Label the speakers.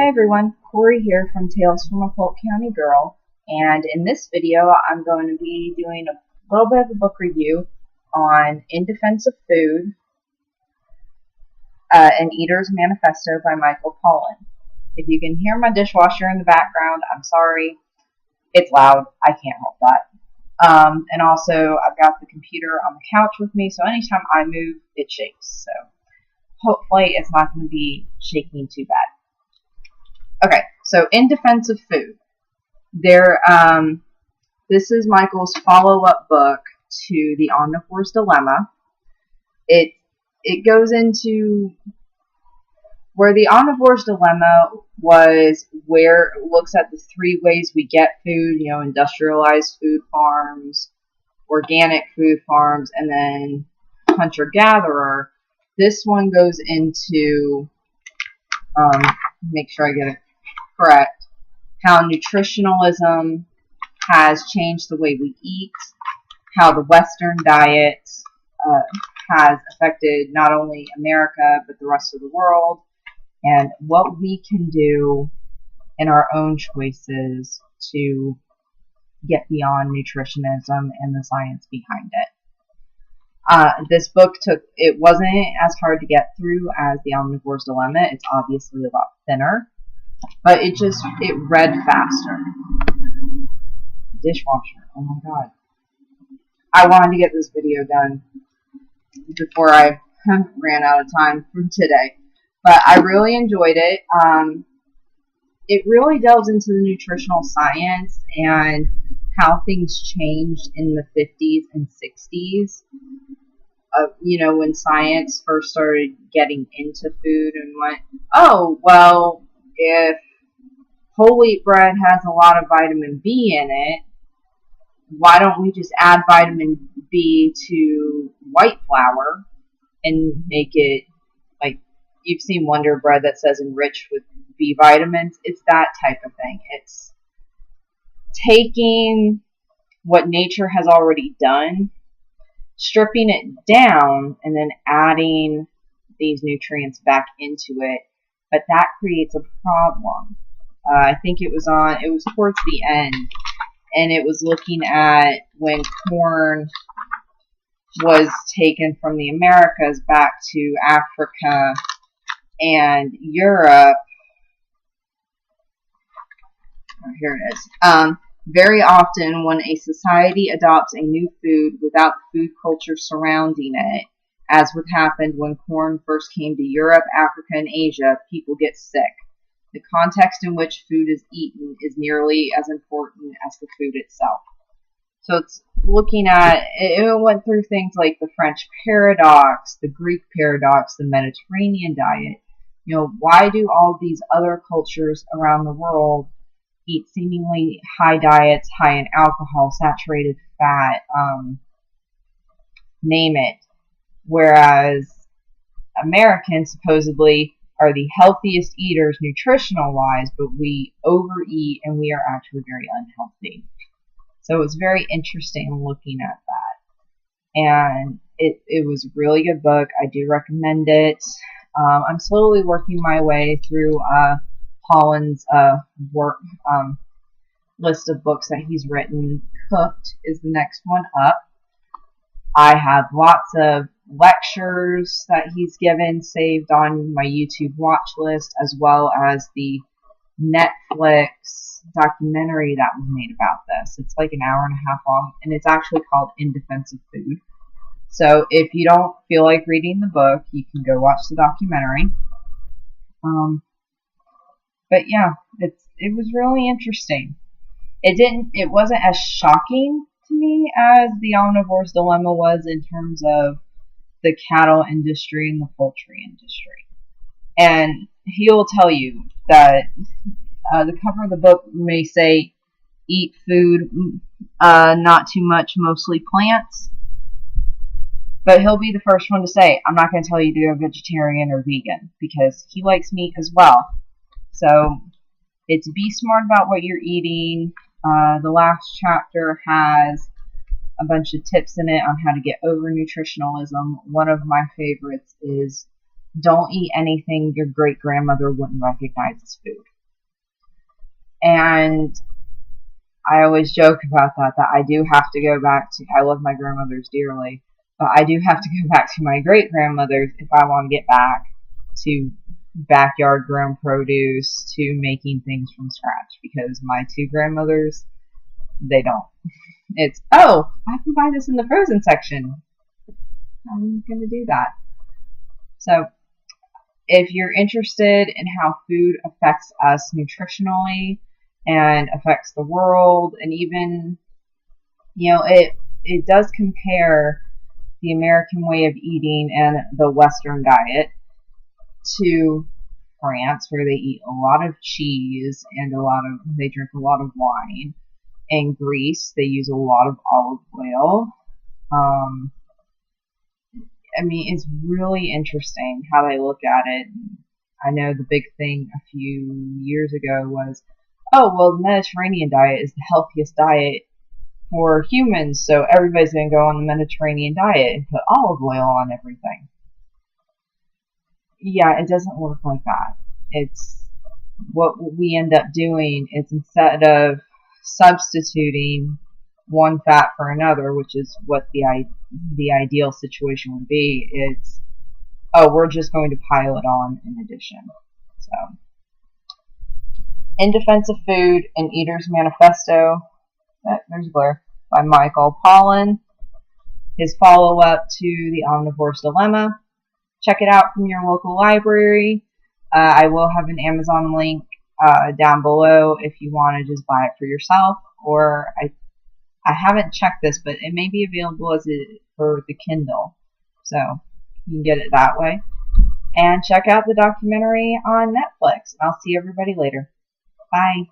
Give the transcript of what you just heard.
Speaker 1: Hi everyone, Corey here from Tales from a Polk County Girl, and in this video I'm going to be doing a little bit of a book review on In Defense of Food, An Eater's Manifesto by Michael Pollan. If you can hear my dishwasher in the background, I'm sorry, it's loud, I can't help that. And also I've got the computer on the couch with me, so anytime I move, it shakes, so hopefully it's not going to be shaking too bad. Okay, so In Defense of Food. This is Michael's follow-up book to The Omnivore's Dilemma. It goes into where The Omnivore's Dilemma was, where it looks at the three ways we get food, industrialized food farms, organic food farms, and then hunter-gatherer. This one goes into, make sure I get it correct, how nutritionalism has changed the way we eat, how the Western diet has affected not only America but the rest of the world, and what we can do in our own choices to get beyond nutritionism and the science behind it. This book wasn't as hard to get through as The Omnivore's Dilemma. It's obviously a lot thinner, but it read faster. Dishwasher, oh my god. I wanted to get this video done before I ran out of time from today, but I really enjoyed it. It really delves into the nutritional science and how things changed in the 50s and 60s. When science first started getting into food and went, oh, well, if whole wheat bread has a lot of vitamin B in it, why don't we just add vitamin B to white flour and make it, like, you've seen Wonder Bread that says enriched with B vitamins? It's that type of thing. It's taking what nature has already done, stripping it down, and then adding these nutrients back into it. But that creates a problem. I think it was towards the end, and it was looking at when corn was taken from the Americas back to Africa and Europe. Oh, here it is. Very often, when a society adopts a new food without the food culture surrounding it, as would happen when corn first came to Europe, Africa, and Asia, people get sick. The context in which food is eaten is nearly as important as the food itself. So it's looking at, it went through things like the French paradox, the Greek paradox, the Mediterranean diet. Why do all these other cultures around the world eat seemingly high diets, high in alcohol, saturated fat, name it, whereas Americans supposedly are the healthiest eaters nutritional wise, but we overeat and we are actually very unhealthy. So it's very interesting looking at that, and it was a really good book. I do recommend it. I'm slowly working my way through Pollan's work list of books that he's written. Cooked is the next one up. I have lots of lectures that he's given saved on my YouTube watch list, as well as the Netflix documentary that was made about this. It's like an hour and a half long, and it's actually called In Defense of Food. So if you don't feel like reading the book, you can go watch the documentary. But yeah, it was really interesting. It wasn't as shocking to me as The Omnivore's Dilemma was in terms of the cattle industry and the poultry industry. And he'll tell you that the cover of the book may say, eat food, not too much, mostly plants. But he'll be the first one to say, I'm not going to tell you to go vegetarian or vegan, because he likes meat as well. So it's be smart about what you're eating. The last chapter has a bunch of tips in it on how to get over nutritionalism. One of my favorites is don't eat anything your great-grandmother wouldn't recognize as food. And I always joke about that I do have to go back to, I love my grandmothers dearly, but I do have to go back to my great-grandmothers if I want to get back to backyard grown produce, to making things from scratch, because my two grandmothers, they don't. It's, oh, I can buy this in the frozen section. I'm going to do that. So if you're interested in how food affects us nutritionally and affects the world, and even, you know, it does compare the American way of eating and the Western diet to France, where they eat a lot of cheese and they drink a lot of wine. In Greece, they use a lot of olive oil. I mean, it's really interesting how they look at it. I know the big thing a few years ago was, oh, well, the Mediterranean diet is the healthiest diet for humans, so everybody's going to go on the Mediterranean diet and put olive oil on everything. Yeah, it doesn't work like that. It's what we end up doing is, instead of substituting one fat for another, which is what the ideal situation would be, it's, oh, we're just going to pile it on in addition. So, In Defense of Food, An Eater's Manifesto, there's Blair, by Michael Pollan. His follow-up to The Omnivore's Dilemma. Check it out from your local library. I will have an Amazon link down below if you want to just buy it for yourself, or I haven't checked this, but it may be available for the Kindle, so you can get it that way. And check out the documentary on Netflix. I'll see everybody later. Bye.